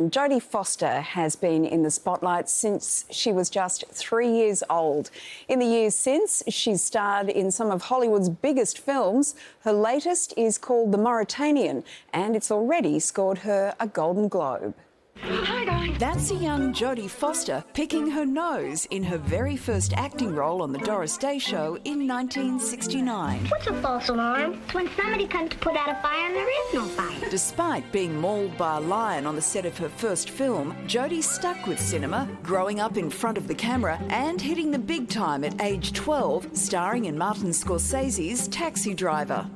Jodie Foster has been in the spotlight since she was just 3 years old. In the years since, she's starred in some of Hollywood's biggest films. Her latest is called The Mauritanian, and it's already scored her a Golden Globe. Hi, darling. That's a young Jodie Foster picking her nose in her very first acting role on The Doris Day Show in 1969. What's a false alarm? It's when somebody comes to put out a fire and there is no fire. Despite being mauled by a lion on the set of her first film, Jodie stuck with cinema, growing up in front of the camera and hitting the big time at age 12, starring in Martin Scorsese's Taxi Driver.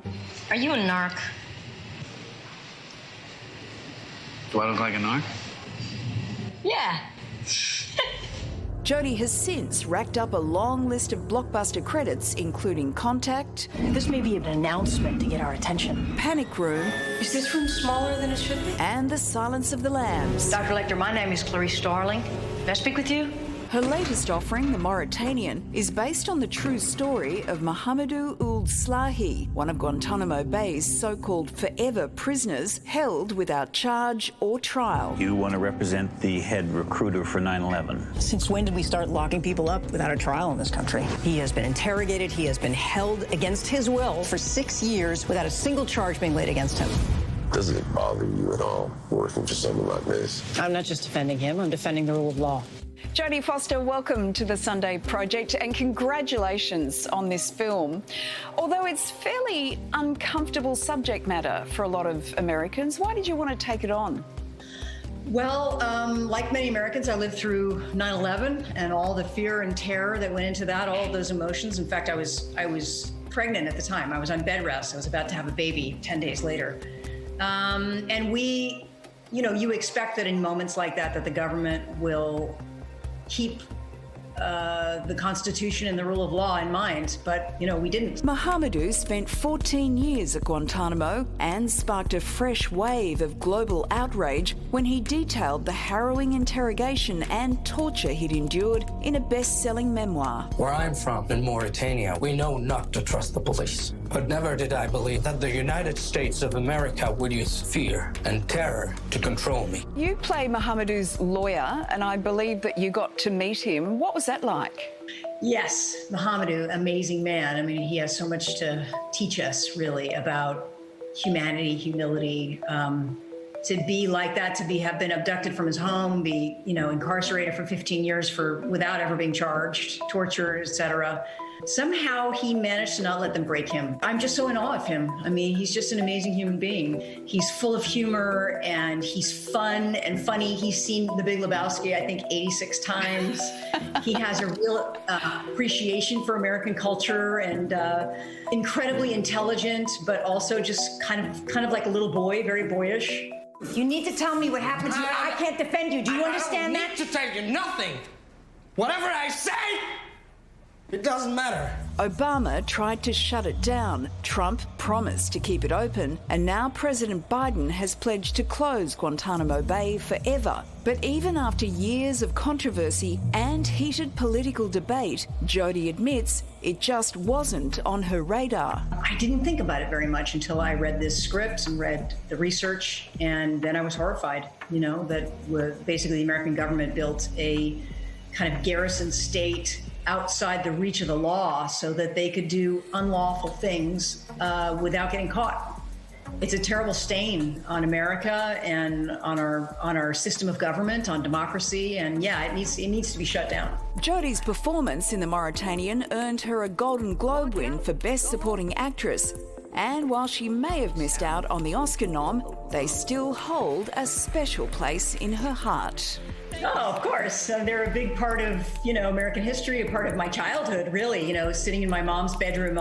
Are you a narc? Do I look like a narc? Yeah. Jodie has since racked up a long list of blockbuster credits, including Contact, This may be an announcement to get our attention. Panic Room, Is this room smaller than it should be? and The Silence of the Lambs. Dr. Lecter, my name is Clarice Starling. May I speak with you? Her latest offering, The Mauritanian, is based on the true story of Mohamedou Ould Slahi, one of Guantanamo Bay's so-called forever prisoners held without charge or trial. You want to represent the head recruiter for 9/11. Since when did we start locking people up without a trial in this country? He has been interrogated. He has been held against his will for 6 years without a single charge being laid against him. Does it bother you at all working for someone like this? I'm not just defending him. I'm defending the rule of law. Jodie Foster, welcome to the Sunday Project and congratulations on this film. Although it's fairly uncomfortable subject matter for a lot of Americans, why did you want to take it on? Well, like many Americans, I lived through 9/11 and all the fear and terror that went into that, all of those emotions. In fact, I was pregnant at the time. I was on bed rest. I was about to have a baby 10 days later. And we, you expect that in moments like that, that the government will keep the Constitution and the rule of law in mind, but, we didn't. Mohamedou spent 14 years at Guantanamo and sparked a fresh wave of global outrage when he detailed the harrowing interrogation and torture he'd endured in a best-selling memoir. Where I'm from, in Mauritania, we know not to trust the police. But never did I believe that the United States of America would use fear and terror to control me. You play Mohamedou's lawyer, and I believe that you got to meet him. What was that like? Yes, Mohamedou, amazing man. I mean, he has so much to teach us, really, about humanity, humility. To be like that, have been abducted from his home, be, incarcerated for 15 years without ever being charged, tortured, etc. Somehow he managed to not let them break him. I'm just so in awe of him. I mean, he's just an amazing human being. He's full of humor and he's fun and funny. He's seen The Big Lebowski, I think, 86 times. He has a real appreciation for American culture and incredibly intelligent, but also just kind of like a little boy, very boyish. You need to tell me what happened to you. I can't defend you. Do you understand that? I don't need to tell you nothing. Whatever I say, it doesn't matter. Obama tried to shut it down. Trump promised to keep it open. And now President Biden has pledged to close Guantanamo Bay forever. But even after years of controversy and heated political debate, Jodie admits it just wasn't on her radar. I didn't think about it very much until I read this script and read the research. And then I was horrified, that basically the American government built a kind of garrison state outside the reach of the law so that they could do unlawful things without getting caught. It's a terrible stain on America and on our system of government, on democracy, and yeah, it needs to be shut down. Jodie's performance in The Mauritanian earned her a Golden Globe win for Best Supporting Actress. And while she may have missed out on the Oscar nom, they still hold a special place in her heart. Oh, of course. They're a big part of, American history, a part of my childhood, really, sitting in my mom's bedroom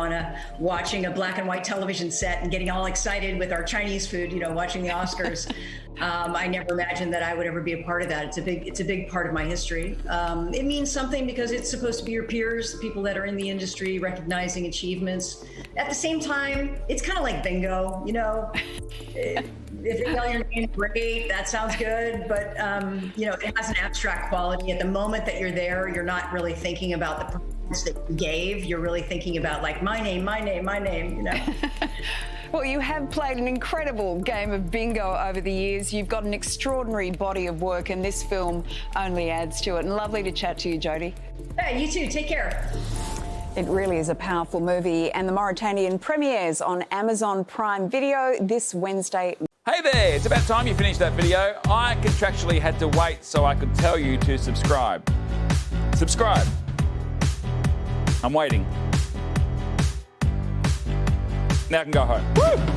watching a black and white television set and getting all excited with our Chinese food, watching the Oscars. I never imagined that I would ever be a part of that. It's a big part of my history. It means something because it's supposed to be your peers, the people that are in the industry, recognizing achievements. At the same time, it's kind of like bingo, If you yell your name, great, that sounds good. But, it has an abstract quality. At the moment that you're there, you're not really thinking about the performance that you gave. You're really thinking about, like, my name. Well, you have played an incredible game of bingo over the years. You've got an extraordinary body of work, and this film only adds to it. And lovely to chat to you, Jodie. Hey, you too. Take care. It really is a powerful movie, and the Mauritanian premieres on Amazon Prime Video this Wednesday. Hey there, it's about time you finished that video. I contractually had to wait so I could tell you to subscribe. Subscribe. I'm waiting. Now I can go home. Woo!